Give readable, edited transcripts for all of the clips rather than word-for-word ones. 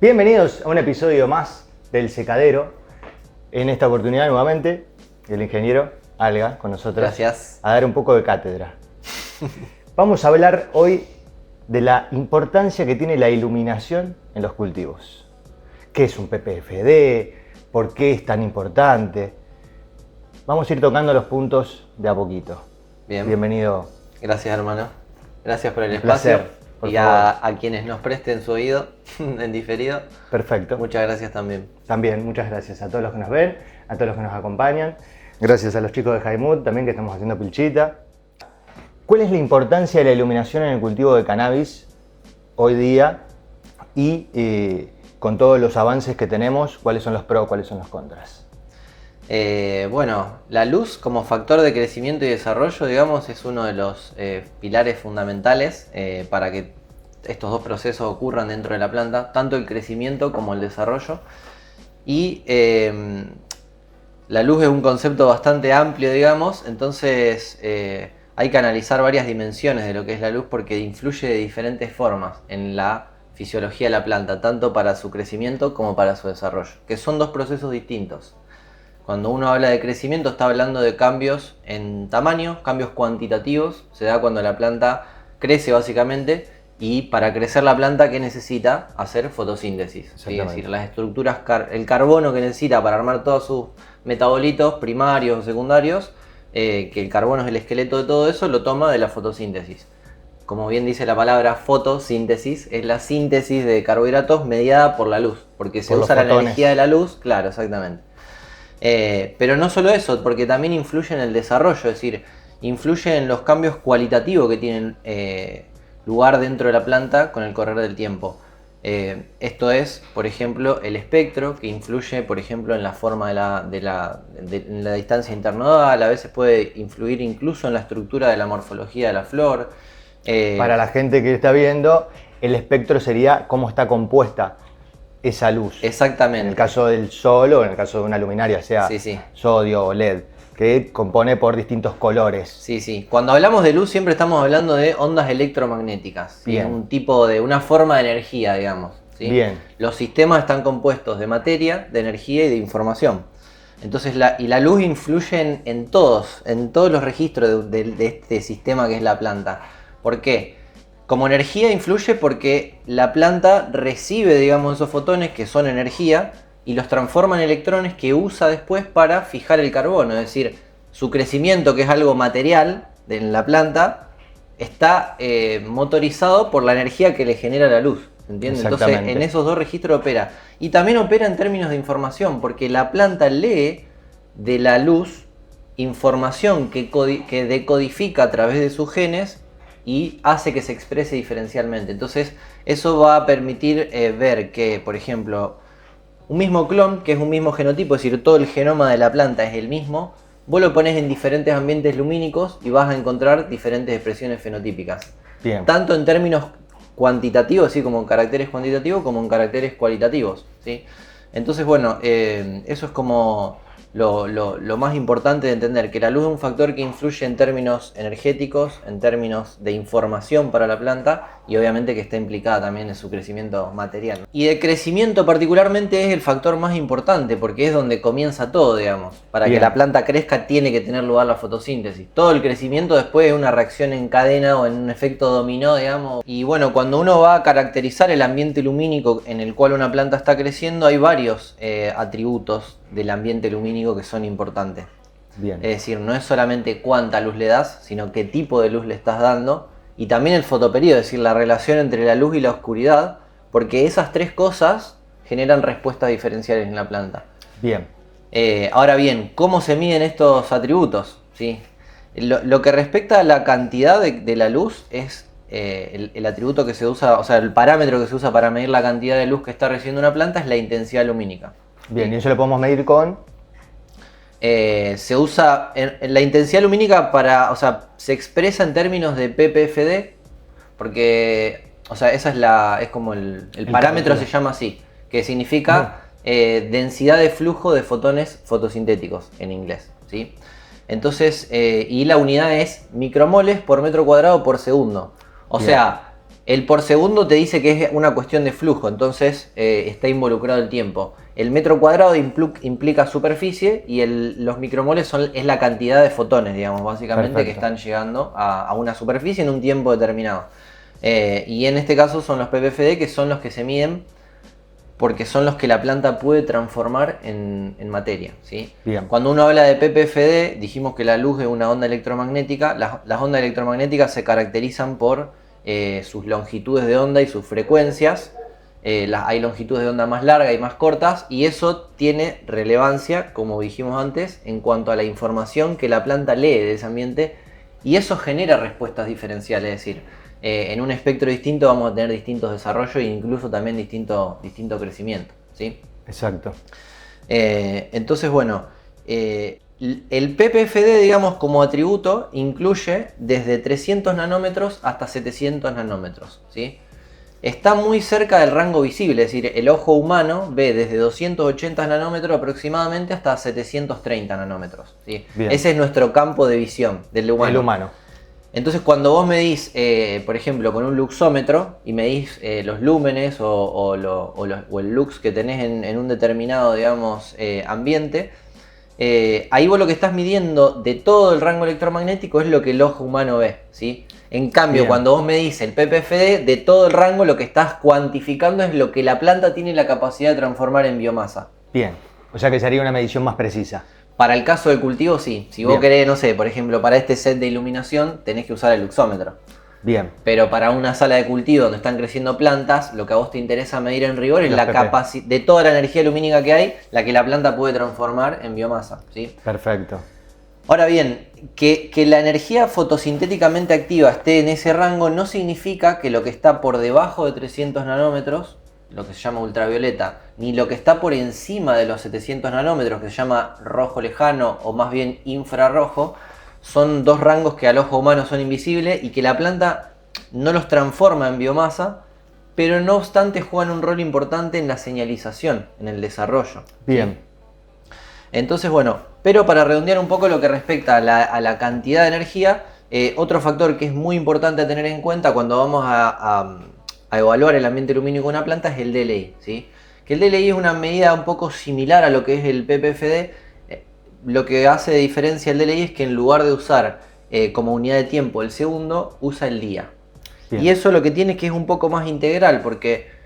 Bienvenidos a un episodio más del Secadero. En esta oportunidad nuevamente el ingeniero Alga con nosotros. Gracias. A dar un poco de cátedra. Vamos a hablar hoy de la importancia que tiene la iluminación en los cultivos. ¿Qué es un PPFD? ¿Por qué es tan importante? Vamos a ir tocando los puntos de a poquito. Bien. Bienvenido. Gracias, hermano. Gracias por el Un espacio. placer, por y favor. a quienes nos presten su oído en diferido. Perfecto. Muchas gracias también. También muchas gracias a todos los que nos ven, a todos los que nos acompañan. Gracias a los chicos de Jaimut también que estamos haciendo pilchita. ¿Cuál es la importancia de la iluminación en el cultivo de cannabis hoy día? Y con todos los avances que tenemos, ¿cuáles son los pros, cuáles son los contras? Bueno, la luz como factor de crecimiento y desarrollo, digamos, es uno de los pilares fundamentales para que estos dos procesos ocurran dentro de la planta, tanto el crecimiento como el desarrollo. Y la luz es un concepto bastante amplio, digamos, entonces hay que analizar varias dimensiones de lo que es la luz porque influye de diferentes formas en la fisiología de la planta, tanto para su crecimiento como para su desarrollo, que son dos procesos distintos. Cuando uno habla de crecimiento está hablando de cambios en tamaño, cambios cuantitativos, se da cuando la planta crece básicamente y para crecer la planta, ¿qué necesita? Hacer fotosíntesis. ¿Sí? Es decir, las estructuras, el carbono que necesita para armar todos sus metabolitos primarios o secundarios, que el carbono es el esqueleto de todo eso, lo toma de la fotosíntesis. Como bien dice la palabra fotosíntesis, es la síntesis de carbohidratos mediada por la luz, porque se usa la energía de la luz, claro, exactamente. Pero no solo eso, porque también influye en el desarrollo, es decir, influye en los cambios cualitativos que tienen lugar dentro de la planta con el correr del tiempo. Esto es, por ejemplo, el espectro, que influye, por ejemplo, en la forma en la distancia internodal, a veces puede influir incluso en la estructura de la morfología de la flor. Para la gente que está viendo, el espectro sería cómo está compuesta esa luz. Exactamente. En el caso del sol o en el caso de una luminaria, sea sodio o LED, que compone por distintos colores. Sí, sí. Cuando hablamos de luz siempre estamos hablando de ondas electromagnéticas. ¿Sí? Una forma de energía, digamos. ¿Sí? Bien. Los sistemas están compuestos de materia, de energía y de información. Entonces la luz influye en todos los registros de este sistema que es la planta. ¿Por qué? Como energía influye porque la planta recibe, digamos, esos fotones que son energía y los transforma en electrones que usa después para fijar el carbono. Es decir, su crecimiento, que es algo material en la planta, está motorizado por la energía que le genera la luz. ¿Entiendes? Entonces en esos dos registros opera. Y también opera en términos de información, porque la planta lee de la luz información que decodifica a través de sus genes y hace que se exprese diferencialmente. Entonces eso va a permitir ver que, por ejemplo, un mismo clon, que es un mismo genotipo, es decir, todo el genoma de la planta es el mismo, vos lo pones en diferentes ambientes lumínicos y vas a encontrar diferentes expresiones fenotípicas. Bien. Tanto en términos cuantitativos, así como en caracteres cuantitativos, como en caracteres cualitativos. ¿Sí? Entonces, bueno, eso es como lo más importante de entender, que la luz es un factor que influye en términos energéticos, en términos de información para la planta y obviamente que está implicada también en su crecimiento material. Y de crecimiento particularmente es el factor más importante porque es donde comienza todo, digamos. Para que la planta crezca tiene que tener lugar la fotosíntesis. Todo el crecimiento después es una reacción en cadena o en un efecto dominó, digamos. Y bueno, cuando uno va a caracterizar el ambiente lumínico en el cual una planta está creciendo, hay varios atributos del ambiente lumínico que son importantes. Bien. Es decir, no es solamente cuánta luz le das, sino qué tipo de luz le estás dando. Y también el fotoperíodo, es decir, la relación entre la luz y la oscuridad, porque esas tres cosas generan respuestas diferenciales en la planta. Bien. Ahora bien, ¿cómo se miden estos atributos? ¿Sí? Lo que respecta a la cantidad de la luz es el atributo que se usa, o sea, el parámetro que se usa para medir la cantidad de luz que está recibiendo una planta es la intensidad lumínica. Bien, ¿y eso lo podemos medir con? Se usa en la intensidad lumínica se expresa en términos de PPFD, porque, o sea, esa es como el parámetro se llama así, que significa densidad de flujo de fotones fotosintéticos en inglés, ¿sí? Entonces, y la unidad es micromoles por metro cuadrado por segundo. O sea, El por segundo te dice que es una cuestión de flujo, entonces está involucrado el tiempo. El metro cuadrado implica superficie y los micromoles es la cantidad de fotones, digamos, básicamente, Perfecto. que están llegando a una superficie en un tiempo determinado. Y en este caso son los ppfd, que son los que se miden porque son los que la planta puede transformar en materia, ¿sí? Bien. Cuando uno habla de ppfd, dijimos que la luz es una onda electromagnética. Las ondas electromagnéticas se caracterizan por sus longitudes de onda y sus frecuencias. Hay longitudes de onda más largas y más cortas, y eso tiene relevancia, como dijimos antes, en cuanto a la información que la planta lee de ese ambiente, y eso genera respuestas diferenciales. Es decir, en un espectro distinto vamos a tener distintos desarrollos e incluso también distinto crecimiento, ¿sí? Exacto. Entonces, bueno, el ppfd, digamos, como atributo, incluye desde 300 nanómetros hasta 700 nanómetros, ¿sí? Está muy cerca del rango visible, es decir, el ojo humano ve desde 280 nanómetros aproximadamente hasta 730 nanómetros, ¿sí? Ese es nuestro campo de visión del humano. El humano. Entonces, cuando vos medís, por ejemplo, con un luxómetro y medís los lúmenes o el lux que tenés en un determinado, digamos, ambiente, ahí vos lo que estás midiendo de todo el rango electromagnético es lo que el ojo humano ve, ¿sí? En cambio, cuando vos medís el ppfd, de todo el rango lo que estás cuantificando es lo que la planta tiene la capacidad de transformar en biomasa. Bien, o sea que sería una medición más precisa. Para el caso del cultivo, sí. Si vos querés, no sé, por ejemplo, para este set de iluminación tenés que usar el luxómetro. Bien. Pero para una sala de cultivo donde están creciendo plantas, lo que a vos te interesa medir en rigor es la capacidad de toda la energía lumínica que hay, la que la planta puede transformar en biomasa, ¿sí? Perfecto. Ahora bien, que la energía fotosintéticamente activa esté en ese rango no significa que lo que está por debajo de 300 nanómetros, lo que se llama ultravioleta, ni lo que está por encima de los 700 nanómetros, que se llama rojo lejano o más bien infrarrojo, son dos rangos que al ojo humano son invisibles y que la planta no los transforma en biomasa, pero no obstante juegan un rol importante en la señalización, en el desarrollo. Bien. ¿Sí? Entonces, bueno, pero para redondear un poco lo que respecta a la cantidad de energía, otro factor que es muy importante a tener en cuenta cuando vamos a evaluar el ambiente lumínico de una planta es el DLI, ¿sí? Que el DLI es una medida un poco similar a lo que es el ppfd. Lo que hace de diferencia el DLI es que en lugar de usar como unidad de tiempo el segundo, usa el día. Bien. Y eso lo que tiene es que es un poco más integral, porque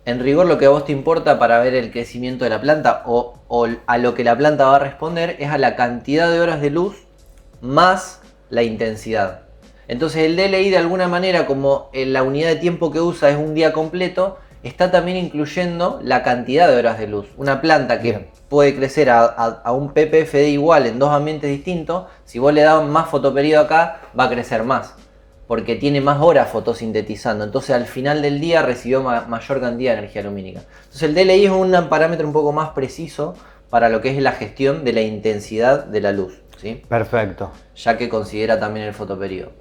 en rigor lo que a vos te importa para ver el crecimiento de la planta o a lo que la planta va a responder es a la cantidad de horas de luz más la intensidad. Entonces el DLI, de alguna manera, como la unidad de tiempo que usa es un día completo, está también incluyendo la cantidad de horas de luz. Una planta que puede crecer a un ppfd igual en dos ambientes distintos, si vos le das más fotoperiodo acá, va a crecer más, porque tiene más horas fotosintetizando. Entonces al final del día recibió mayor cantidad de energía lumínica. Entonces el DLI es un parámetro un poco más preciso para lo que es la gestión de la intensidad de la luz, ¿sí? Perfecto. Ya que considera también el fotoperiodo.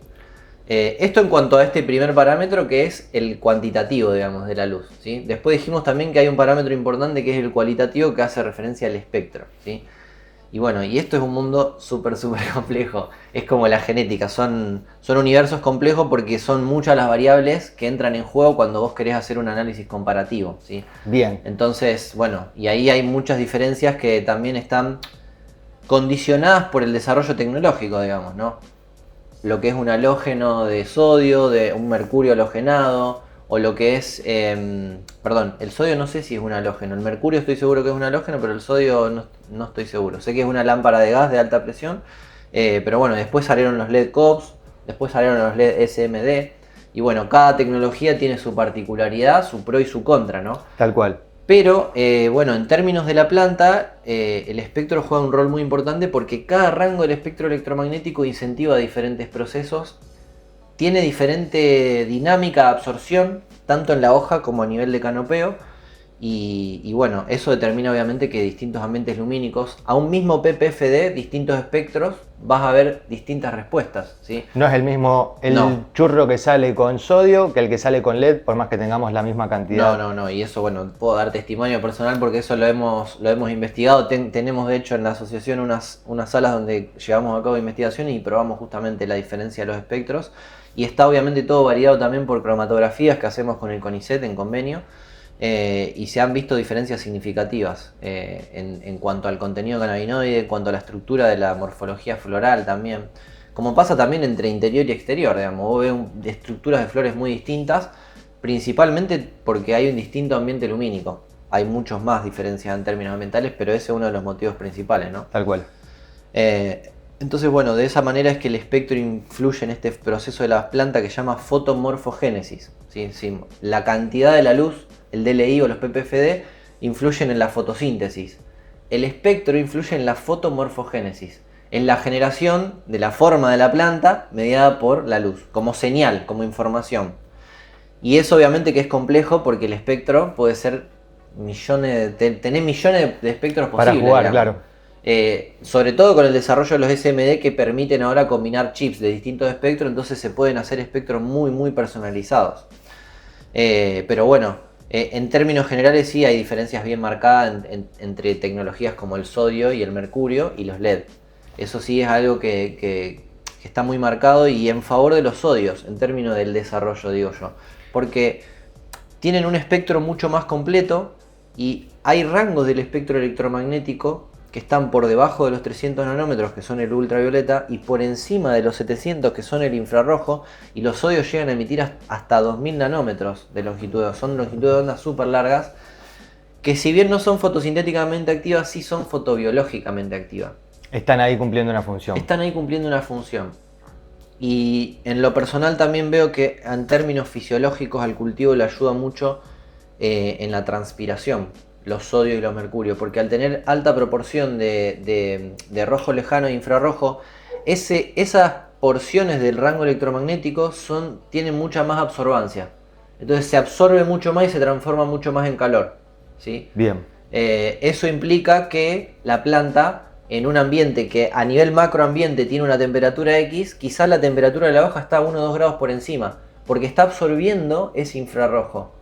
Esto en cuanto a este primer parámetro, que es el cuantitativo, digamos, de la luz, ¿sí? Después dijimos también que hay un parámetro importante que es el cualitativo, que hace referencia al espectro, ¿sí? Y bueno, y esto es un mundo súper complejo. Es como la genética, son universos complejos porque son muchas las variables que entran en juego cuando vos querés hacer un análisis comparativo, ¿sí? Bien. Entonces, bueno, y ahí hay muchas diferencias que también están condicionadas por el desarrollo tecnológico, digamos, ¿no? Lo que es un halógeno de sodio, de un mercurio halogenado, o lo que es, perdón, el sodio no sé si es un halógeno, el mercurio estoy seguro que es un halógeno, pero el sodio no estoy seguro. Sé que es una lámpara de gas de alta presión, pero bueno, después salieron los LED COPS, después salieron los LED SMD, y bueno, cada tecnología tiene su particularidad, su pro y su contra, ¿no? Tal cual. Pero, bueno, en términos de la planta, el espectro juega un rol muy importante porque cada rango del espectro electromagnético incentiva diferentes procesos, tiene diferente dinámica de absorción, tanto en la hoja como a nivel de canopeo, Y bueno, eso determina obviamente que distintos ambientes lumínicos, a un mismo PPFD, distintos espectros, vas a ver distintas respuestas, ¿sí? No es el mismo No. churro que sale con sodio que el que sale con LED, por más que tengamos la misma cantidad. No, y eso, bueno, puedo dar testimonio personal porque eso lo hemos investigado. Tenemos de hecho en la asociación unas salas donde llevamos a cabo investigaciones y probamos justamente la diferencia de los espectros. Y está obviamente todo variado también por cromatografías que hacemos con el CONICET en convenio. Y se han visto diferencias significativas en cuanto al contenido cannabinoide, en cuanto a la estructura de la morfología floral también. Como pasa también entre interior y exterior, digamos, vos ves estructuras de flores muy distintas, principalmente porque hay un distinto ambiente lumínico. Hay muchos más diferencias en términos ambientales, pero ese es uno de los motivos principales, ¿no? Tal cual. Entonces, bueno, de esa manera es que el espectro influye en este proceso de la planta que se llama fotomorfogénesis. ¿Sí? La cantidad de la luz, el DLI o los PPFD, influyen en la fotosíntesis. El espectro influye en la fotomorfogénesis, en la generación de la forma de la planta mediada por la luz, como señal, como información. Y eso obviamente que es complejo porque el espectro puede ser tener millones de espectros posibles. Para jugar, digamos. claro. Sobre todo con el desarrollo de los SMD que permiten ahora combinar chips de distintos espectros, entonces se pueden hacer espectros muy personalizados. Pero bueno, en términos generales sí hay diferencias bien marcadas entre tecnologías como el sodio y el mercurio y los LED. Eso sí es algo que está muy marcado y en favor de los sodios en términos del desarrollo, digo yo. Porque tienen un espectro mucho más completo y hay rangos del espectro electromagnético que están por debajo de los 300 nanómetros, que son el ultravioleta, y por encima de los 700, que son el infrarrojo, y los sodios llegan a emitir hasta 2000 nanómetros de longitud. Son longitudes de onda súper largas, que si bien no son fotosintéticamente activas, sí son fotobiológicamente activas. Están ahí cumpliendo una función. Están ahí cumpliendo una función. Y en lo personal también veo que en términos fisiológicos al cultivo le ayuda mucho en la transpiración, los sodios y los mercurios, porque al tener alta proporción de rojo lejano e infrarrojo, esas porciones del rango electromagnético tienen mucha más absorbancia. Entonces se absorbe mucho más y se transforma mucho más en calor, ¿sí? Bien. Eso implica que la planta, en un ambiente que a nivel macroambiente tiene una temperatura X, quizás la temperatura de la hoja está 1 o 2 grados por encima, porque está absorbiendo ese infrarrojo.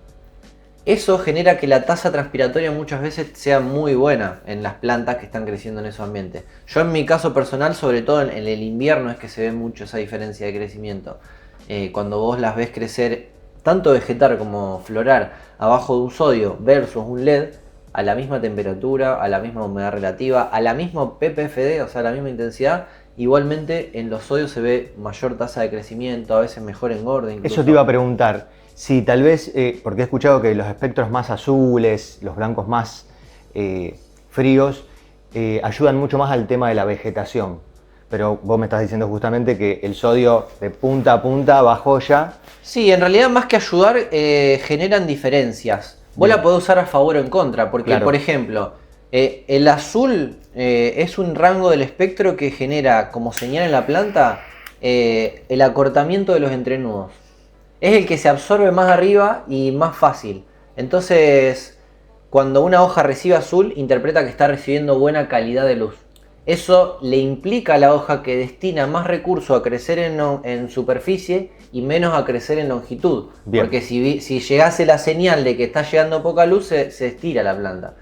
Eso genera que la tasa transpiratoria muchas veces sea muy buena en las plantas que están creciendo en esos ambientes. Yo en mi caso personal, sobre todo en el invierno, es que se ve mucho esa diferencia de crecimiento. Cuando vos las ves crecer, tanto vegetar como florar, abajo de un sodio versus un LED, a la misma temperatura, a la misma humedad relativa, a la misma PPFD, o sea, a la misma intensidad, igualmente en los sodios se ve mayor tasa de crecimiento, a veces mejor engorde incluso. Eso te iba a preguntar. Si tal vez, porque he escuchado que los espectros más azules, los blancos más fríos, ayudan mucho más al tema de la vegetación. Pero vos me estás diciendo justamente que el sodio de punta a punta va joya. Sí, en realidad más que ayudar, generan diferencias. Vos la podés usar a favor o en contra, porque claro, por ejemplo, el azul es un rango del espectro que genera como señal en la planta el acortamiento de los entrenudos. Es el que se absorbe más arriba y más fácil. Entonces, cuando una hoja recibe azul, interpreta que está recibiendo buena calidad de luz. Eso le implica a la hoja que destina más recursos a crecer en superficie y menos a crecer en longitud. Bien. Porque si llegase la señal de que está llegando poca luz, se estira la planta.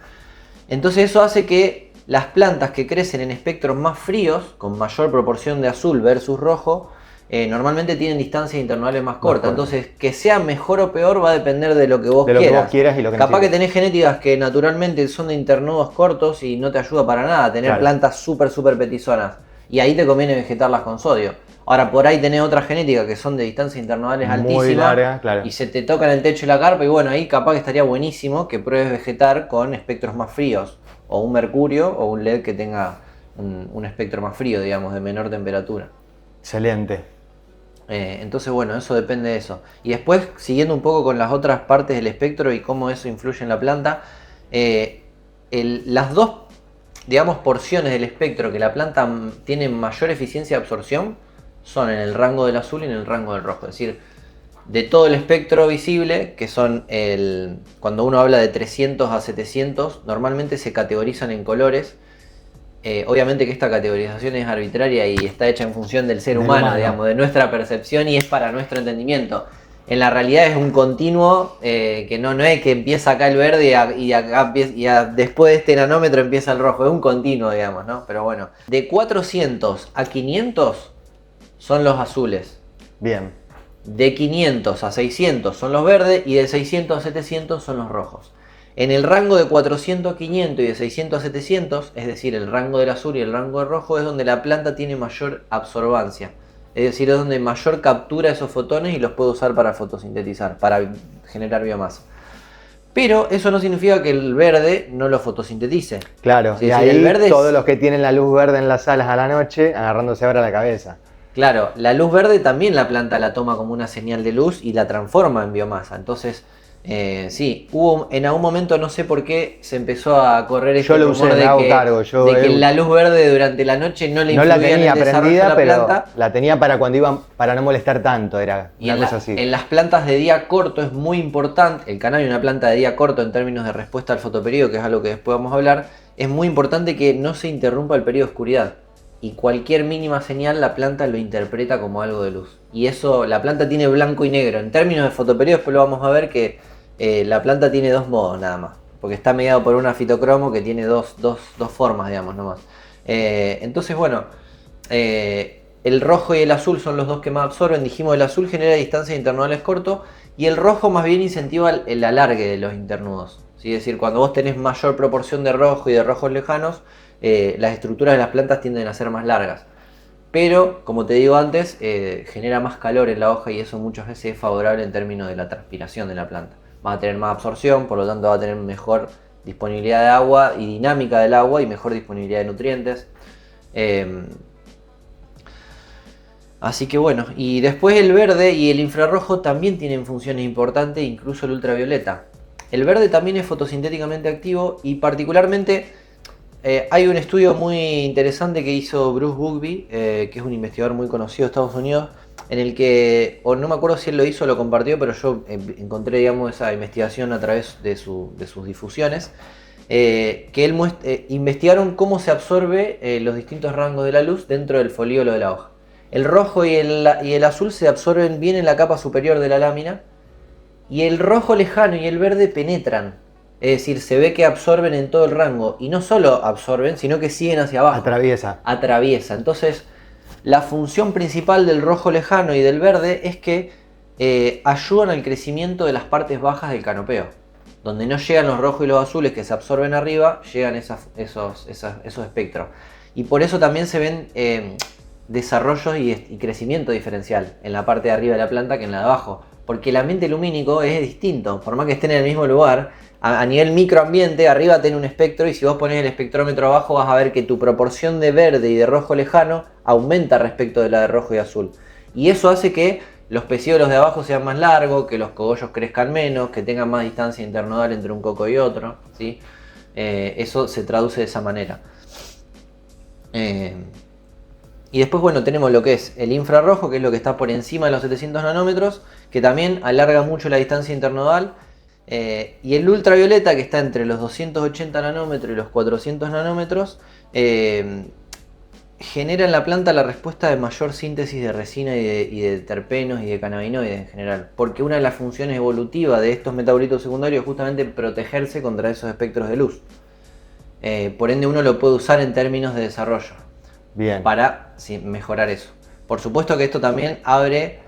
Entonces eso hace que las plantas que crecen en espectros más fríos, con mayor proporción de azul versus rojo, normalmente tienen distancias internales más cortas. Entonces, que sea mejor o peor va a depender de lo que vos quieras. Que vos quieras y lo que Capaz que tenés genéticas que naturalmente son de internudos cortos y no te ayuda para nada tener plantas súper petizonas. Y ahí te conviene vegetarlas con sodio. Ahora, por ahí tenés otras genéticas que son de distancias internales altísimas y se te tocan el techo de la carpa y bueno, ahí capaz que estaría buenísimo que pruebes vegetar con espectros más fríos. O un mercurio o un LED que tenga un espectro más frío, digamos, de menor temperatura. Excelente. Entonces bueno, eso depende de eso. Y después, siguiendo un poco con las otras partes del espectro y cómo eso influye en la planta, las dos, digamos, porciones del espectro que la planta tiene mayor eficiencia de absorción son en el rango del azul y en el rango del rojo. Es decir, de todo el espectro visible, que son cuando uno habla de 300 a 700, normalmente se categorizan en colores. Obviamente que esta categorización es arbitraria y está hecha en función del ser humano, digamos, de nuestra percepción y es para nuestro entendimiento. En la realidad es un continuo que no es que empieza acá el verde y después de este nanómetro empieza el rojo, es un continuo, digamos, ¿no? Pero bueno, de 400 a 500 son los azules. Bien. De 500 a 600 son los verdes y de 600 a 700 son los rojos. En el rango de 400 a 500 y de 600 a 700, es decir, el rango del azul y el rango del rojo, es donde la planta tiene mayor absorbancia. Es decir, es donde mayor captura esos fotones y los puede usar para fotosintetizar, para generar biomasa. Pero eso no significa que el verde no lo fotosintetice. Claro, y ahí todos los que tienen la luz verde en las salas a la noche, agarrándose ahora la cabeza. Claro, la luz verde también la planta la toma como una señal de luz y la transforma en biomasa. Entonces, sí, en algún momento, no sé por qué, se empezó a correr este rumor de que la luz verde durante la noche no le influía en el desarrollo de la planta. La tenía para cuando iban, para no molestar tanto, era una cosa así. En las plantas de día corto es muy importante, el cannabis es una planta de día corto en términos de respuesta al fotoperiodo, que es algo que después vamos a hablar, es muy importante que no se interrumpa el periodo de oscuridad. Y cualquier mínima señal la planta lo interpreta como algo de luz. Y eso, la planta tiene blanco y negro. En términos de fotoperiodo, después lo vamos a ver que la planta tiene dos modos nada más. Porque está mediado por una fitocromo que tiene dos formas, digamos, nomás. Entonces, bueno, el rojo y el azul son los dos que más absorben. Dijimos, el azul genera distancias internodales cortos y el rojo más bien incentiva el alargue de los internudos. ¿Sí? Es decir, cuando vos tenés mayor proporción de rojo y de rojos lejanos, las estructuras de las plantas tienden a ser más largas. Pero, como te digo antes, genera más calor en la hoja y eso muchas veces es favorable en términos de la transpiración de la planta. Va a tener más absorción, por lo tanto va a tener mejor disponibilidad de agua y dinámica del agua y mejor disponibilidad de nutrientes. Así que bueno, y después el verde y el infrarrojo también tienen funciones importantes, incluso el ultravioleta. El verde también es fotosintéticamente activo y particularmente hay un estudio muy interesante que hizo Bruce Bugbee, que es un investigador muy conocido de Estados Unidos, en el que, o no me acuerdo si él lo hizo o lo compartió, pero yo encontré, digamos, esa investigación a través de sus difusiones, que él investigaron cómo se absorbe los distintos rangos de la luz dentro del folíolo de la hoja. El rojo y el azul se absorben bien en la capa superior de la lámina, y el rojo lejano y el verde penetran. Es decir, se ve que absorben en todo el rango. Y no solo absorben, sino que siguen hacia abajo. Atraviesa. Entonces, la función principal del rojo lejano y del verde es que ayudan al crecimiento de las partes bajas del canopeo. Donde no llegan los rojos y los azules que se absorben arriba, llegan esos espectros. Y por eso también se ven desarrollos y crecimiento diferencial en la parte de arriba de la planta que en la de abajo. Porque el ambiente lumínico es distinto. Por más que estén en el mismo lugar, a nivel microambiente, arriba tiene un espectro y si vos pones el espectrómetro abajo vas a ver que tu proporción de verde y de rojo lejano aumenta respecto de la de rojo y azul. Y eso hace que los pecíolos de abajo sean más largos, que los cogollos crezcan menos, que tengan más distancia internodal entre un coco y otro, ¿sí? Eso se traduce de esa manera. Y después, bueno, tenemos lo que es el infrarrojo, que es lo que está por encima de los 700 nanómetros, que también alarga mucho la distancia internodal. Y el ultravioleta, que está entre los 280 nanómetros y los 400 nanómetros, genera en la planta la respuesta de mayor síntesis de resina y de terpenos y de cannabinoides en general. Porque una de las funciones evolutivas de estos metabolitos secundarios es justamente protegerse contra esos espectros de luz. Por ende, uno lo puede usar en términos de desarrollo. Bien. Para mejorar eso. Por supuesto que esto también abre,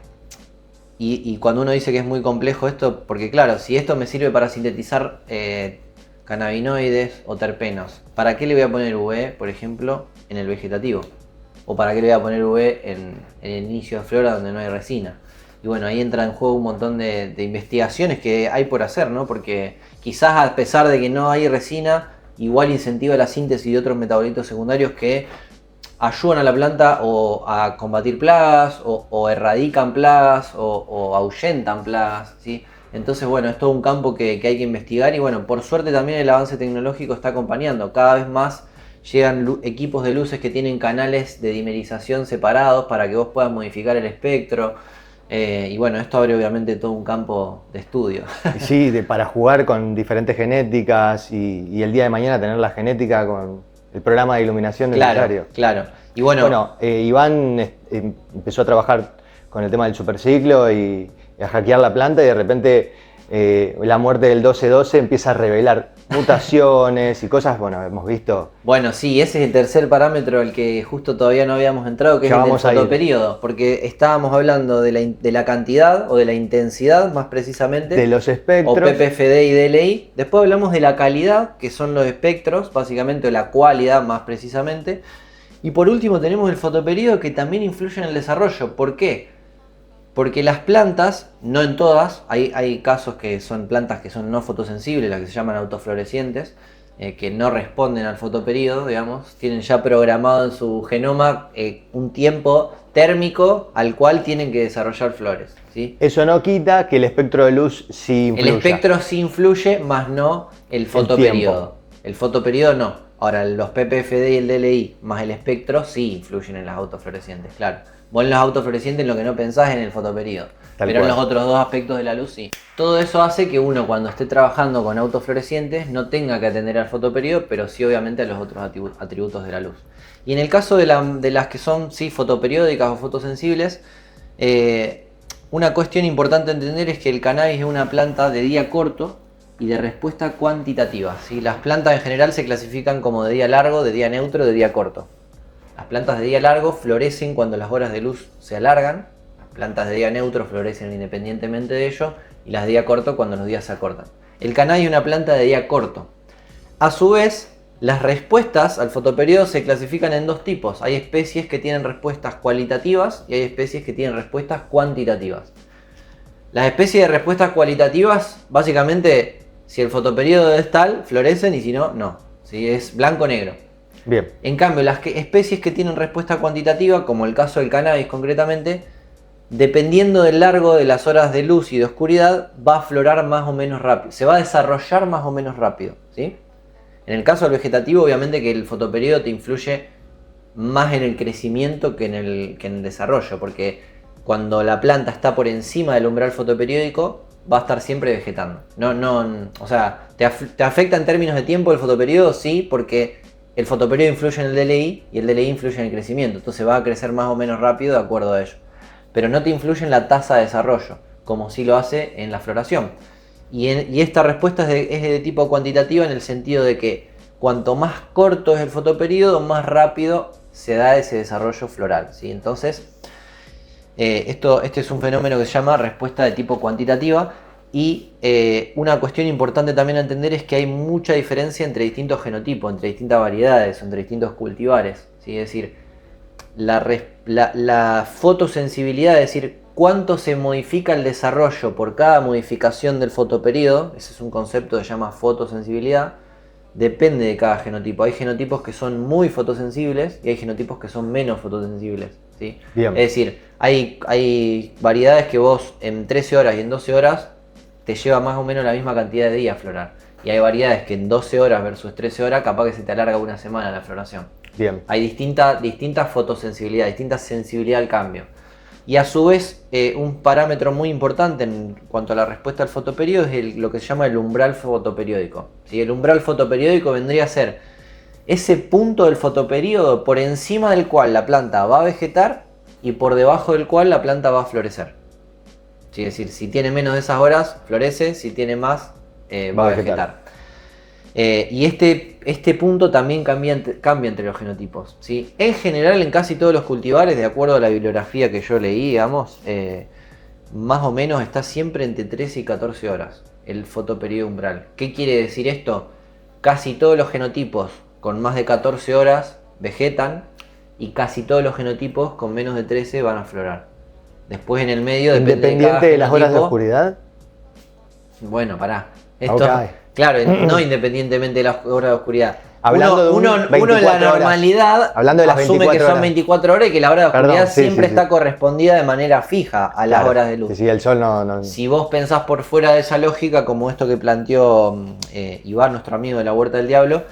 y cuando uno dice que es muy complejo esto, porque claro, si esto me sirve para sintetizar cannabinoides o terpenos, ¿para qué le voy a poner UV, por ejemplo, en el vegetativo? ¿O para qué le voy a poner UV en el inicio de flora donde no hay resina? Y bueno, ahí entra en juego un montón de investigaciones que hay por hacer, ¿no? Porque quizás a pesar de que no hay resina, igual incentiva la síntesis de otros metabolitos secundarios que ayudan a la planta o a combatir plagas, o erradican plagas, o ahuyentan plagas, ¿sí? Entonces, bueno, es todo un campo que hay que investigar y bueno, por suerte también el avance tecnológico está acompañando. Cada vez más llegan equipos de luces que tienen canales de dimerización separados para que vos puedas modificar el espectro. Y bueno, esto abre obviamente todo un campo de estudio. Y sí, para jugar con diferentes genéticas y el día de mañana tener la genética con el programa de iluminación necesario. Claro. Y bueno, Iván empezó a trabajar con el tema del superciclo y a hackear la planta y de repente la muerte del 1212 empieza a revelar mutaciones y cosas, bueno, hemos visto. Bueno, sí, ese es el tercer parámetro al que justo todavía no habíamos entrado, que es el del fotoperíodo, porque estábamos hablando de la cantidad o de la intensidad, más precisamente, de los espectros, o PPFD y DLI. Después hablamos de la calidad, que son los espectros, básicamente, o la cualidad más precisamente. Y por último tenemos el fotoperíodo, que también influye en el desarrollo. ¿Por qué? Porque las plantas, no en todas, hay casos que son plantas que son no fotosensibles, las que se llaman autoflorecientes, que no responden al fotoperíodo, digamos, tienen ya programado en su genoma un tiempo térmico al cual tienen que desarrollar flores, ¿sí? Eso no quita que el espectro de luz sí influya. El espectro sí influye, más no el fotoperíodo. El fotoperíodo no. Ahora, los PPFD y el DLI más el espectro sí influyen en las autoflorecientes, claro. Vos en los autoflorecientes lo que no pensás es en el fotoperíodo, pero en los otros dos aspectos de la luz sí. Todo eso hace que uno cuando esté trabajando con autoflorecientes no tenga que atender al fotoperíodo, pero sí obviamente a los otros atributos de la luz. Y en el caso de las que son sí fotoperiódicas o fotosensibles, una cuestión importante a entender es que el cannabis es una planta de día corto y de respuesta cuantitativa, ¿sí? Las plantas en general se clasifican como de día largo, de día neutro, de día corto. Las plantas de día largo florecen cuando las horas de luz se alargan, las plantas de día neutro florecen independientemente de ello, y las de día corto cuando los días se acortan. El cannabis es una planta de día corto. A su vez, las respuestas al fotoperíodo se clasifican en dos tipos. Hay especies que tienen respuestas cualitativas y hay especies que tienen respuestas cuantitativas. Las especies de respuestas cualitativas, básicamente, si el fotoperíodo es tal, florecen y si no, no. Si es blanco-negro. Bien. En cambio, las especies que tienen respuesta cuantitativa, como el caso del cannabis concretamente, dependiendo del largo de las horas de luz y de oscuridad, va a aflorar más o menos rápido. Se va a desarrollar más o menos rápido, ¿sí? En el caso del vegetativo, obviamente que el fotoperíodo te influye más en el crecimiento que en el desarrollo, porque cuando la planta está por encima del umbral fotoperiódico, va a estar siempre vegetando. O sea, ¿te afecta en términos de tiempo el fotoperíodo? Sí, porque el fotoperíodo influye en el DLI y el DLI influye en el crecimiento. Entonces va a crecer más o menos rápido de acuerdo a ello. Pero no te influye en la tasa de desarrollo, como sí lo hace en la floración. Y esta respuesta es de tipo cuantitativa en el sentido de que cuanto más corto es el fotoperíodo, más rápido se da ese desarrollo floral, ¿sí? Entonces, este es un fenómeno que se llama respuesta de tipo cuantitativa. Y una cuestión importante también a entender es que hay mucha diferencia entre distintos genotipos, entre distintas variedades, entre distintos cultivares, ¿sí? Es decir, la fotosensibilidad, es decir, cuánto se modifica el desarrollo por cada modificación del fotoperíodo, ese es un concepto que se llama fotosensibilidad, depende de cada genotipo. Hay genotipos que son muy fotosensibles y hay genotipos que son menos fotosensibles, ¿sí? Bien. Es decir, hay variedades que vos en 13 horas y en 12 horas te lleva más o menos la misma cantidad de días a florar. Y hay variedades que en 12 horas versus 13 horas capaz que se te alarga una semana la floración. Bien. Hay distinta fotosensibilidad, distinta sensibilidad al cambio. Y a su vez, un parámetro muy importante en cuanto a la respuesta al fotoperíodo es lo que se llama el umbral fotoperiódico, ¿sí? El umbral fotoperiódico vendría a ser ese punto del fotoperíodo por encima del cual la planta va a vegetar y por debajo del cual la planta va a florecer. ¿Sí? Es decir, si tiene menos de esas horas, florece, si tiene más, va a vegetar. Y este punto también cambia entre los genotipos, ¿sí? En general, en casi todos los cultivares, de acuerdo a la bibliografía que yo leí, digamos, más o menos está siempre entre 13 y 14 horas el fotoperíodo umbral. ¿Qué quiere decir esto? Casi todos los genotipos con más de 14 horas vegetan y casi todos los genotipos con menos de 13 van a florar. Después en el medio depende ¿Independiente de las horas de oscuridad? Bueno, pará. Esto, claro, no independientemente de las horas de oscuridad. Hablando de uno en la 24 horas. normalidad Hablando de las asume 24 que son horas. 24 horas y que la hora de oscuridad Perdón, sí, siempre sí, está sí. correspondida de manera fija a las Claro, horas de luz. Sí, el sol no. Si vos pensás por fuera de esa lógica, como esto que planteó Iván, nuestro amigo de la Huerta del Diablo,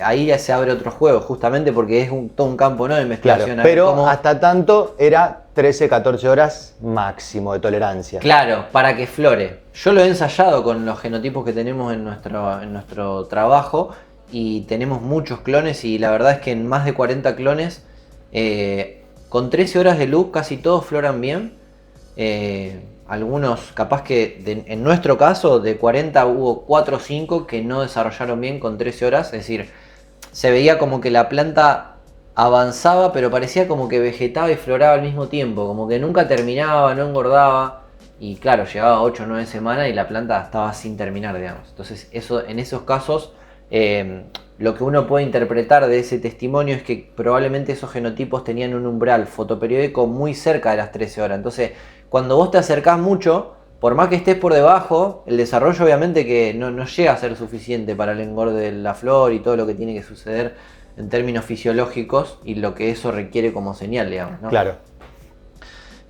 ahí ya se abre otro juego, justamente porque es todo un campo, ¿no?, de Claro, investigación. A ver pero cómo- hasta tanto era 13, 14 horas máximo de tolerancia. Claro, para que flore. Yo lo he ensayado con los genotipos que tenemos en nuestro trabajo y tenemos muchos clones y la verdad es que en más de 40 clones, con 13 horas de luz casi todos floran bien. Algunos, capaz que en nuestro caso, de 40 hubo 4 o 5 que no desarrollaron bien con 13 horas. Es decir, se veía como que la planta avanzaba, pero parecía como que vegetaba y floraba al mismo tiempo. Como que nunca terminaba, no engordaba. Y claro, llevaba 8 o 9 semanas y la planta estaba sin terminar, digamos. Entonces, en esos casos, lo que uno puede interpretar de ese testimonio es que probablemente esos genotipos tenían un umbral fotoperiódico muy cerca de las 13 horas. Entonces, cuando vos te acercás mucho, por más que estés por debajo, el desarrollo obviamente que no llega a ser suficiente para el engorde de la flor y todo lo que tiene que suceder en términos fisiológicos y lo que eso requiere como señal, digamos, ¿no? Claro.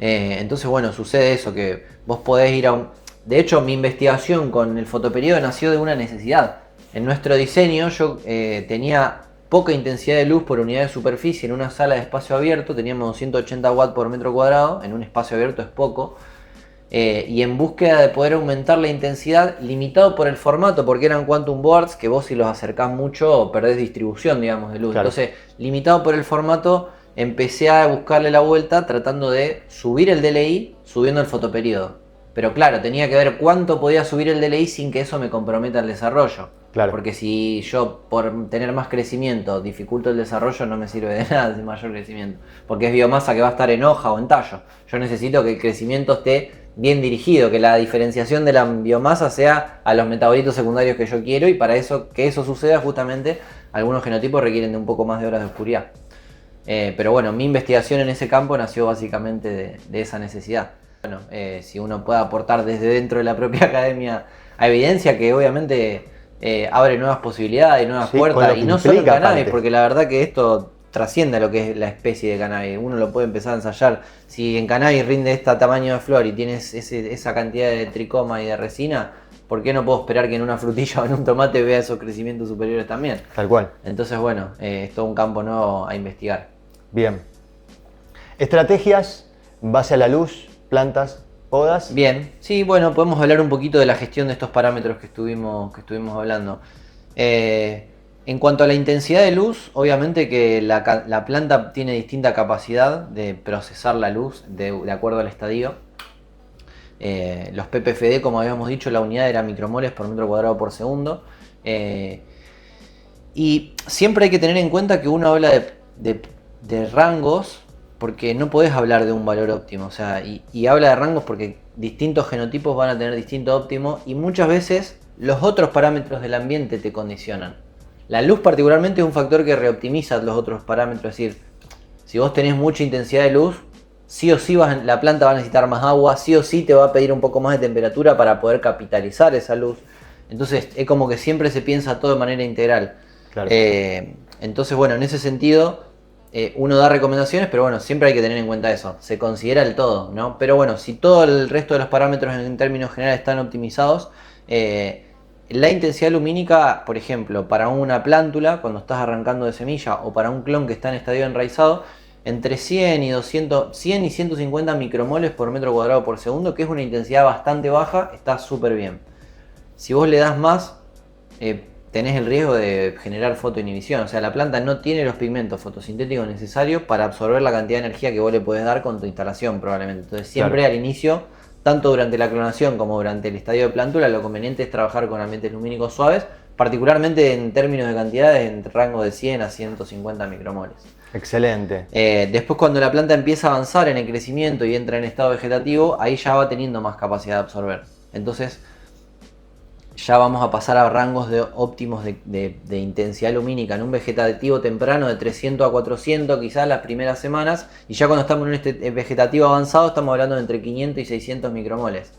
Entonces, bueno, sucede eso, que vos podés ir a un... De hecho, mi investigación con el fotoperiodo nació de una necesidad. En nuestro diseño yo tenía poca intensidad de luz por unidad de superficie en una sala de espacio abierto, teníamos 280 watts por metro cuadrado, en un espacio abierto es poco, y en búsqueda de poder aumentar la intensidad, limitado por el formato, porque eran quantum boards, que vos si los acercás mucho perdés distribución, digamos, de luz. Claro. Entonces, limitado por el formato, empecé a buscarle la vuelta tratando de subir el DLI subiendo el fotoperiodo. Pero claro, tenía que ver cuánto podía subir el DLI sin que eso me comprometa el desarrollo. Claro. Porque si yo por tener más crecimiento dificulto el desarrollo, no me sirve de nada ese mayor crecimiento. Porque es biomasa que va a estar en hoja o en tallo. Yo necesito que el crecimiento esté bien dirigido, que la diferenciación de la biomasa sea a los metabolitos secundarios que yo quiero, y para eso, que eso suceda, justamente algunos genotipos requieren de un poco más de horas de oscuridad. Pero bueno, mi investigación en ese campo nació básicamente de esa necesidad. Bueno, si uno puede aportar desde dentro de la propia academia a evidencia, que obviamente abre nuevas posibilidades, nuevas Sí, con puertas, lo y que no solo en implica, cannabis, aparte. porque la verdad que esto trasciende a lo que es la especie de cannabis. Uno lo puede empezar a ensayar. Si en cannabis rinde este tamaño de flor y tienes esa cantidad de tricoma y de resina, ¿por qué no puedo esperar que en una frutilla o en un tomate vea esos crecimientos superiores también? Tal cual. Entonces, bueno, es todo un campo nuevo a investigar. Bien. Estrategias en base a la luz, plantas, podas. Bien, sí, bueno, podemos hablar un poquito de la gestión de estos parámetros que estuvimos hablando. En cuanto a la intensidad de luz, obviamente que la planta tiene distinta capacidad de procesar la luz de acuerdo al estadio. Los ppfD, como habíamos dicho, la unidad era micromoles por metro cuadrado por segundo. Y siempre hay que tener en cuenta que uno habla de rangos, porque no podés hablar de un valor óptimo. O sea, y habla de rangos porque distintos genotipos van a tener distinto óptimo, y muchas veces los otros parámetros del ambiente te condicionan. La luz particularmente es un factor que reoptimiza los otros parámetros. Es decir, si vos tenés mucha intensidad de luz, sí o sí la planta va a necesitar más agua, sí o sí te va a pedir un poco más de temperatura para poder capitalizar esa luz. Entonces es como que siempre se piensa todo de manera integral. Claro. Entonces, bueno, en ese sentido, uno da recomendaciones, pero bueno, siempre hay que tener en cuenta eso. Se considera el todo, ¿no? Pero bueno, si todo el resto de los parámetros en términos generales están optimizados, la intensidad lumínica, por ejemplo, para una plántula, cuando estás arrancando de semilla, o para un clon que está en estadio enraizado, entre 100 y 150 micromoles por metro cuadrado por segundo, que es una intensidad bastante baja, está súper bien. Si vos le das más, tenés el riesgo de generar fotoinhibición. O sea, la planta no tiene los pigmentos fotosintéticos necesarios para absorber la cantidad de energía que vos le podés dar con tu instalación, probablemente. Entonces, siempre Claro. al inicio, tanto durante la clonación como durante el estadio de plántula, lo conveniente es trabajar con ambientes lumínicos suaves, particularmente en términos de cantidades, en rango de 100 a 150 micromoles. Excelente. Después, cuando la planta empieza a avanzar en el crecimiento y entra en estado vegetativo, ahí ya va teniendo más capacidad de absorber. Entonces, ya vamos a pasar a rangos óptimos de intensidad lumínica en un vegetativo temprano de 300 a 400 quizás las primeras semanas, y ya cuando estamos en este vegetativo avanzado estamos hablando de entre 500 y 600 micromoles.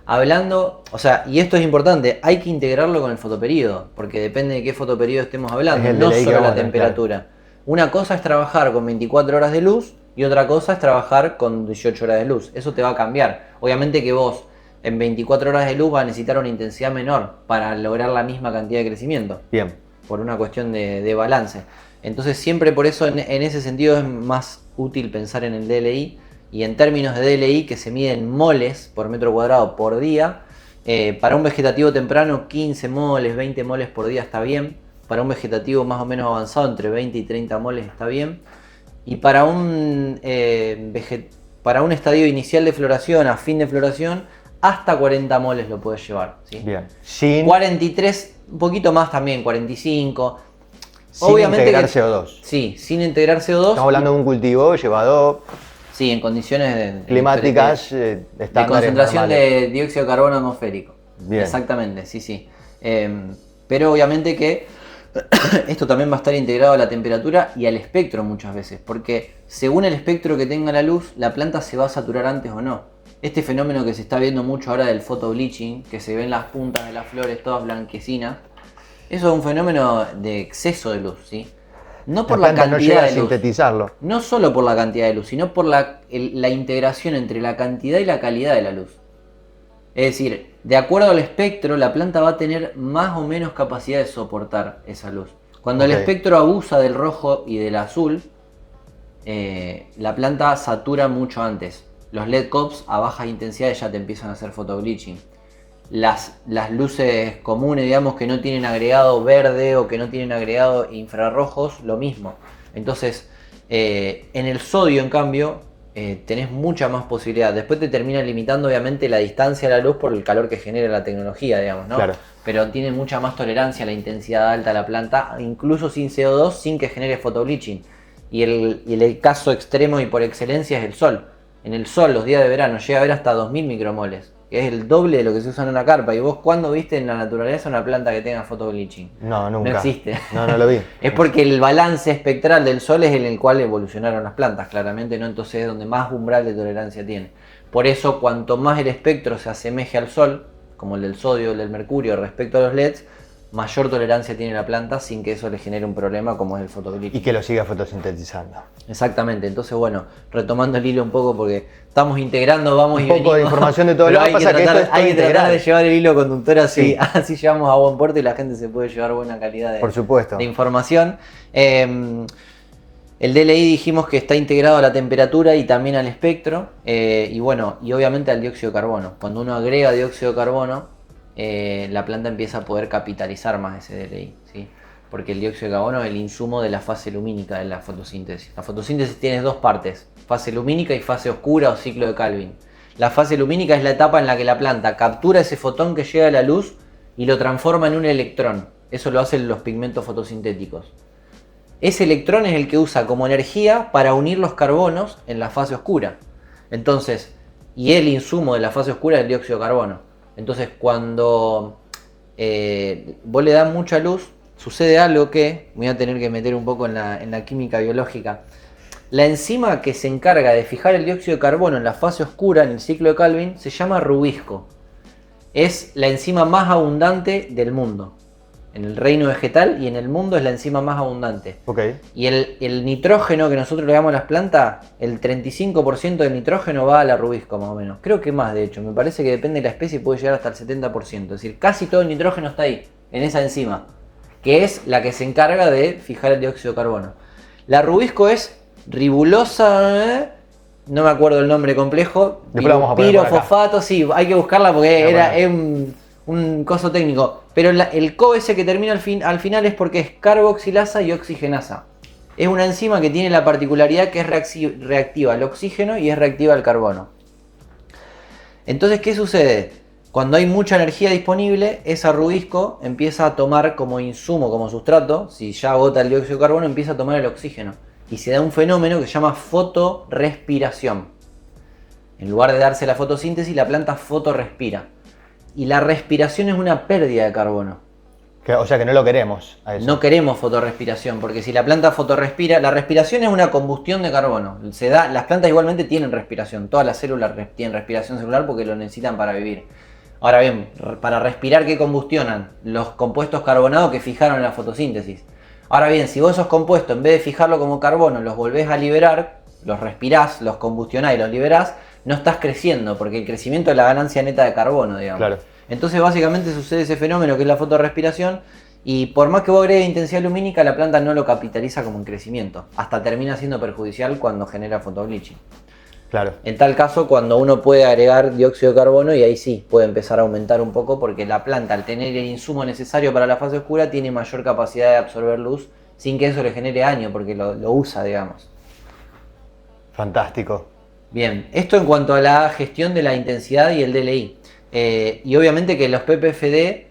hablando, o sea, y esto es importante, hay que integrarlo con el fotoperíodo, porque depende de qué fotoperíodo estemos hablando, no solo la temperatura. Claro. Una cosa es trabajar con 24 horas de luz y otra cosa es trabajar con 18 horas de luz. Eso te va a cambiar. Obviamente que vos en 24 horas de luz vas a necesitar una intensidad menor para lograr la misma cantidad de crecimiento. Bien. Por una cuestión de balance. Entonces siempre por eso en ese sentido es más útil pensar en el DLI. Y en términos de DLI, que se miden moles por metro cuadrado por día, para un vegetativo temprano 15 moles, 20 moles por día está bien. Para un vegetativo más o menos avanzado entre 20 y 30 moles está bien. Y para un estadio inicial de floración a fin de floración, hasta 40 moles lo puedes llevar. ¿Sí? Bien. 43, un poquito más también, 45. Sin obviamente integrar CO2. Sí, sin integrar CO2. Estamos hablando de un cultivo llevado... Sí, en condiciones climáticas de concentración normales de dióxido de carbono atmosférico. Bien. Exactamente, sí. Pero obviamente que esto también va a estar integrado a la temperatura y al espectro muchas veces, porque según el espectro que tenga la luz, la planta se va a saturar antes o no. Este fenómeno que se está viendo mucho ahora del photobleaching, que se ven las puntas de las flores todas blanquecinas, eso es un fenómeno de exceso de luz, ¿sí? No por la cantidad de luz, sintetizarlo. No solo por la cantidad de luz, sino por la integración entre la cantidad y la calidad de la luz. Es decir, de acuerdo al espectro, la planta va a tener más o menos capacidad de soportar esa luz. Cuando el espectro abusa del rojo y del azul, la planta satura mucho antes. Los LED COPs a bajas intensidades ya te empiezan a hacer photobleaching. Las luces comunes, digamos, que no tienen agregado verde o que no tienen agregado infrarrojos, lo mismo. Entonces, en el sodio, en cambio, tenés mucha más posibilidad. Después te termina limitando, obviamente, la distancia a la luz por el calor que genera la tecnología, digamos, ¿no? Claro. Pero tiene mucha más tolerancia a la intensidad alta de la planta, incluso sin CO2, sin que genere photobleaching. Y el caso extremo y por excelencia es el sol. En el sol, los días de verano, llega a haber hasta 2000 micromoles. Que es el doble de lo que se usa en una carpa. ¿Y vos cuándo viste en la naturaleza una planta que tenga photobleaching? No, nunca. No existe. No lo vi. Es porque el balance espectral del sol es en el cual evolucionaron las plantas, claramente, ¿no? Entonces es donde más umbral de tolerancia tiene. Por eso, cuanto más el espectro se asemeje al sol, como el del sodio, el del mercurio, respecto a los LEDs, mayor tolerancia tiene la planta sin que eso le genere un problema como es el photobleaching. Y que lo siga fotosintetizando. Exactamente, entonces bueno, retomando el hilo un poco porque estamos integrando, vamos un poco de información de todo lo que pasa, hay que tratar de llevar el hilo conductor así, así llevamos a buen puerto y la gente se puede llevar buena calidad por supuesto, de información. El DLI dijimos que está integrado a la temperatura y también al espectro y bueno, y obviamente al dióxido de carbono. Cuando uno agrega dióxido de carbono, la planta empieza a poder capitalizar más ese DLI, ¿sí? Porque el dióxido de carbono es el insumo de la fase lumínica de la fotosíntesis. La fotosíntesis tiene dos partes, fase lumínica y fase oscura o ciclo de Calvin. La fase lumínica es la etapa en la que la planta captura ese fotón que llega a la luz y lo transforma en un electrón. Eso lo hacen los pigmentos fotosintéticos. Ese electrón es el que usa como energía para unir los carbonos en la fase oscura. Entonces, y el insumo de la fase oscura es el dióxido de carbono. Entonces, cuando vos le das mucha luz, sucede algo que, me voy a tener que meter un poco en la química biológica. La enzima que se encarga de fijar el dióxido de carbono en la fase oscura, en el ciclo de Calvin, se llama rubisco. Es la enzima más abundante del mundo. En el reino vegetal y en el mundo es la enzima más abundante. Okay. Y el nitrógeno que nosotros le damos a las plantas, el 35% del nitrógeno va a la rubisco más o menos. Creo que más, de hecho. Me parece que depende de la especie, puede llegar hasta el 70%. Es decir, casi todo el nitrógeno está ahí, en esa enzima, que es la que se encarga de fijar el dióxido de carbono. La rubisco es ribulosa, no me acuerdo el nombre complejo, pirofosfato, sí, hay que buscarla porque es un coso técnico. Pero el CO ese que termina al final es porque es carboxilasa y oxigenasa. Es una enzima que tiene la particularidad que es reactiva al oxígeno y es reactiva al carbono. Entonces, ¿qué sucede? Cuando hay mucha energía disponible, esa rubisco empieza a tomar como insumo, como sustrato, si ya agota el dióxido de carbono, empieza a tomar el oxígeno. Y se da un fenómeno que se llama fotorrespiración. En lugar de darse la fotosíntesis, la planta fotorrespira. Y la respiración es una pérdida de carbono. O sea que no lo queremos a eso. No queremos fotorrespiración, porque si la planta fotorrespira, la respiración es una combustión de carbono. Las plantas igualmente tienen respiración, todas las células tienen respiración celular porque lo necesitan para vivir. Ahora bien, para respirar, ¿qué combustionan? Los compuestos carbonados que fijaron en la fotosíntesis. Ahora bien, si vos esos compuestos, en vez de fijarlo como carbono, los volvés a liberar, los respirás, los combustionás y los liberás, no estás creciendo, porque el crecimiento es la ganancia neta de carbono, digamos. Claro. Entonces básicamente sucede ese fenómeno que es la fotorrespiración, y por más que vos agregues intensidad lumínica, la planta no lo capitaliza como en crecimiento, hasta termina siendo perjudicial cuando genera fotobleaching. Claro. En tal caso, cuando uno puede agregar dióxido de carbono, y ahí sí puede empezar a aumentar un poco, porque la planta, al tener el insumo necesario para la fase oscura, tiene mayor capacidad de absorber luz sin que eso le genere daño, porque lo usa, digamos. Fantástico. Bien, esto en cuanto a la gestión de la intensidad y el DLI. Y obviamente que los PPFD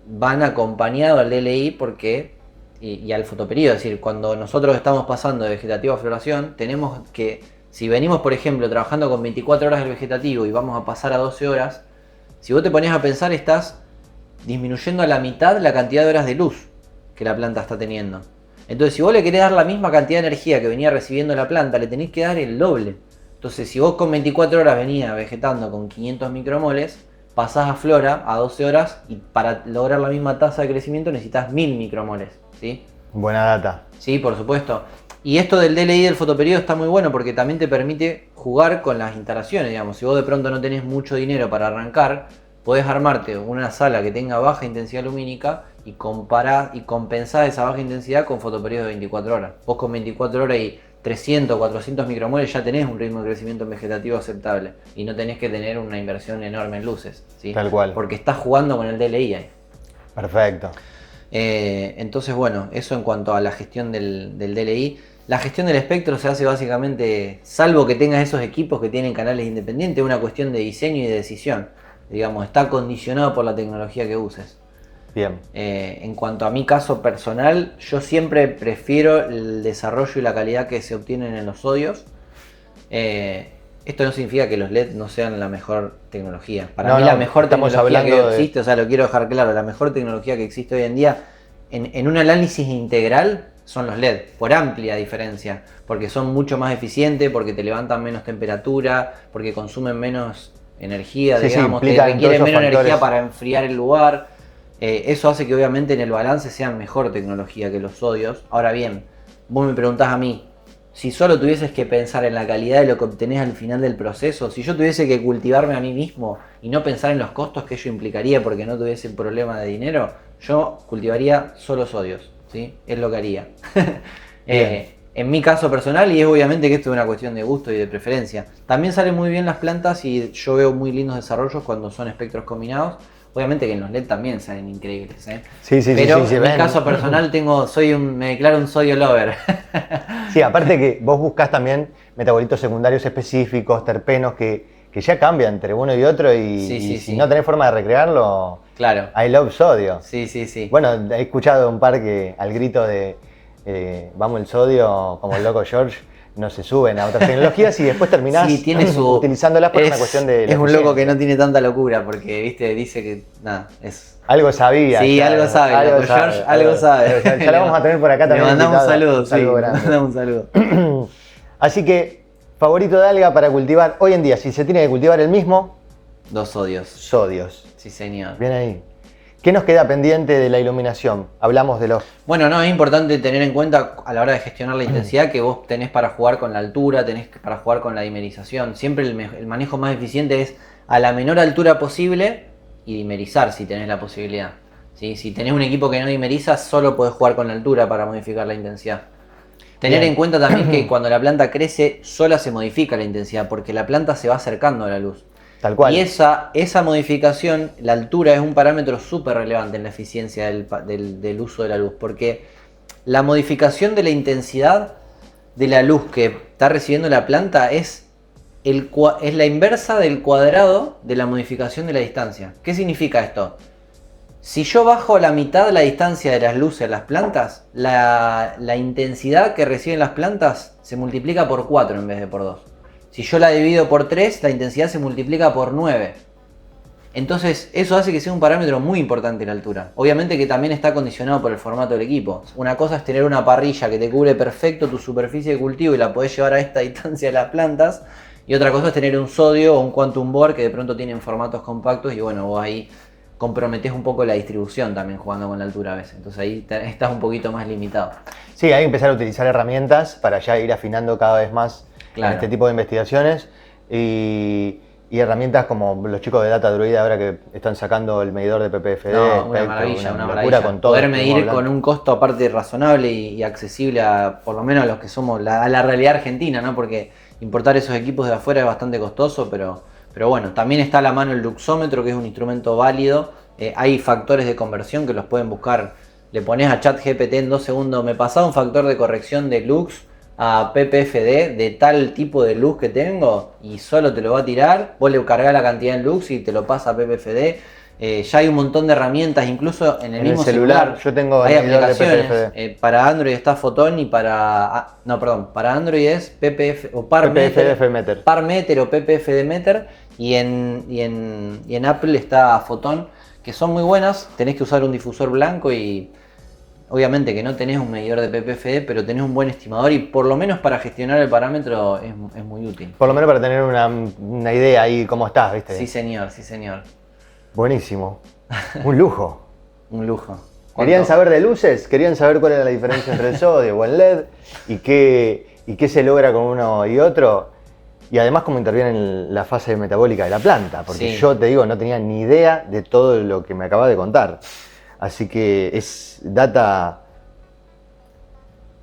van acompañados al DLI y al fotoperíodo. Es decir, cuando nosotros estamos pasando de vegetativo a floración, tenemos que, si venimos por ejemplo trabajando con 24 horas del vegetativo y vamos a pasar a 12 horas, si vos te pones a pensar, estás disminuyendo a la mitad la cantidad de horas de luz que la planta está teniendo. Entonces, si vos le querés dar la misma cantidad de energía que venía recibiendo la planta, le tenés que dar el doble. Entonces, si vos con 24 horas venías vegetando con 500 micromoles, pasás a flora a 12 horas y para lograr la misma tasa de crecimiento necesitas 1000 micromoles, ¿sí? Buena data. Sí, por supuesto. Y esto del DLI del fotoperíodo está muy bueno porque también te permite jugar con las instalaciones, digamos. Si vos de pronto no tenés mucho dinero para arrancar, podés armarte una sala que tenga baja intensidad lumínica y compensar esa baja intensidad con fotoperíodos de 24 horas. Vos con 24 horas y 300, 400 micromoles ya tenés un ritmo de crecimiento vegetativo aceptable y no tenés que tener una inversión enorme en luces, ¿sí? Tal cual. Porque estás jugando con el DLI ahí. Perfecto. Entonces, bueno, eso en cuanto a la gestión del DLI. La gestión del espectro se hace básicamente, salvo que tengas esos equipos que tienen canales independientes, es una cuestión de diseño y de decisión. Digamos, está condicionado por la tecnología que uses. Bien. En cuanto a mi caso personal, yo siempre prefiero el desarrollo y la calidad que se obtienen en los sodios. Esto no significa que los LED no sean la mejor tecnología. Para mí la mejor tecnología que existe, o sea, lo quiero dejar claro, la mejor tecnología que existe hoy en día en un análisis integral son los LED, por amplia diferencia, porque son mucho más eficientes, porque te levantan menos temperatura, porque consumen menos energía, digamos, te requieren menos energía para enfriar el lugar. Eso hace que obviamente en el balance sean mejor tecnología que los sodios. Ahora bien, vos me preguntás a mí, si solo tuvieses que pensar en la calidad de lo que obtenés al final del proceso, si yo tuviese que cultivarme a mí mismo y no pensar en los costos que ello implicaría porque no tuviese un problema de dinero, yo cultivaría solo sodios, ¿sí? Es lo que haría. En mi caso personal, y es obviamente que esto es una cuestión de gusto y de preferencia. También salen muy bien las plantas y yo veo muy lindos desarrollos cuando son espectros combinados. Obviamente que en los LED también salen increíbles, ¿eh? Sí, pero sí, en mi caso personal me declaro un sodio lover. Sí, aparte que vos buscás también metabolitos secundarios específicos, terpenos que ya cambian entre uno y otro y si no tenés forma de recrearlo, claro. I love sodio. Sí. Bueno, he escuchado un par que al grito de vamos el sodio, como el loco George, no se suben a otras tecnologías y después terminás utilizándolas por una cuestión de... Es un loco que no tiene tanta locura porque, viste, dice que nada, es... Algo sabía. Sí, ya, algo sabe, George algo sabe. Ya lo vamos a tener por acá también. Le mandamos un saludo, sí, le mandamos un saludo. Así que, favorito de alga para cultivar hoy en día, si se tiene que cultivar el mismo... 2 sodios. Sodios. Sí, señor. Bien ahí. ¿Qué nos queda pendiente de la iluminación? Hablamos de los... Bueno, no, es importante tener en cuenta a la hora de gestionar la intensidad que vos tenés para jugar con la altura, tenés para jugar con la dimerización. Siempre el manejo más eficiente es a la menor altura posible y dimerizar si tenés la posibilidad. ¿Sí? Si tenés un equipo que no dimeriza, solo podés jugar con la altura para modificar la intensidad. Tener en cuenta también que cuando la planta crece, sola se modifica la intensidad porque la planta se va acercando a la luz. Tal cual. Y esa modificación, la altura es un parámetro súper relevante en la eficiencia del uso de la luz, porque la modificación de la intensidad de la luz que está recibiendo la planta es la inversa del cuadrado de la modificación de la distancia. ¿Qué significa esto? Si yo bajo la mitad la distancia de las luces a las plantas, la intensidad que reciben las plantas se multiplica por 4 en vez de por 2. Si yo la divido por 3, la intensidad se multiplica por 9. Entonces, eso hace que sea un parámetro muy importante la altura. Obviamente que también está condicionado por el formato del equipo. Una cosa es tener una parrilla que te cubre perfecto tu superficie de cultivo y la podés llevar a esta distancia a las plantas. Y otra cosa es tener un sodio o un quantum board que de pronto tienen formatos compactos y bueno, vos ahí comprometés un poco la distribución también jugando con la altura a veces. Entonces ahí estás un poquito más limitado. Sí, hay que empezar a utilizar herramientas para ya ir afinando cada vez más Claro. en este tipo de investigaciones y herramientas como los chicos de Data Druid ahora que están sacando el medidor de PPFD. No, una Spectrum, maravilla, una locura maravilla. con todo Poder lo que medir estuvimos con hablando. un costo aparte razonable y accesible a por lo menos a los que somos a la realidad argentina, ¿no? Porque importar esos equipos de afuera es bastante costoso, pero bueno, también está a la mano el luxómetro, que es un instrumento válido. Hay factores de conversión que los pueden buscar. Le pones a ChatGPT en 2 segundos, me pasaba un factor de corrección de lux a PPFD de tal tipo de luz que tengo y solo te lo va a tirar. Vos le cargás la cantidad en lux y te lo pasa a PPFD. Ya hay un montón de herramientas, incluso en el mismo celular. Yo tengo hay el medidor de aplicaciones. PPFD. Para Android está Photon y para. No, perdón. Para Android es PPF o Parmeter. PPFD-Meter. Parmeter o PPFD-Meter. Y en Apple está Photon, que son muy buenas. Tenés que usar un difusor blanco y. Obviamente que no tenés un medidor de PPFD, pero tenés un buen estimador y por lo menos para gestionar el parámetro es muy útil. Por lo menos para tener una idea ahí cómo estás, ¿viste? Sí, señor, sí, señor. Buenísimo. Un lujo. Un lujo. ¿Querían ¿Cuánto? saber de luces? ¿Querían saber cuál era la diferencia entre el sodio o el LED? ¿Y qué se logra con uno y otro? Y además cómo interviene en la fase metabólica de la planta. Porque Sí. yo te digo, no tenía ni idea de todo lo que me acabas de contar. Así que es data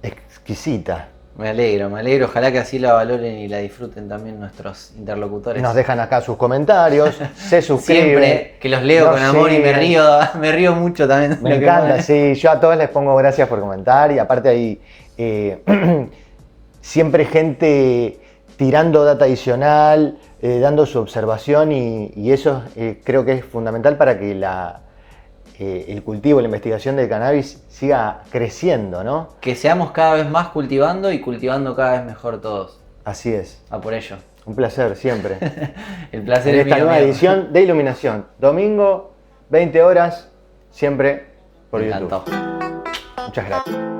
exquisita. Me alegro, me alegro. Ojalá que así la valoren y la disfruten también nuestros interlocutores. Nos dejan acá sus comentarios, se suscriben. Siempre que los leo nos con amor y siguen. me río mucho también. de Me lo que encanta, ponen. sí. Yo a todos les pongo gracias por comentar y aparte hay siempre gente tirando data adicional, dando su observación y eso creo que es fundamental para que el cultivo, la investigación del cannabis siga creciendo, ¿no? Que seamos cada vez más cultivando y cultivando cada vez mejor todos. Así es. A por ello. Un placer siempre. El placer En es esta mío. nueva mío. edición de Iluminación. Domingo, 20 horas, siempre por Me YouTube. encantó. Muchas gracias.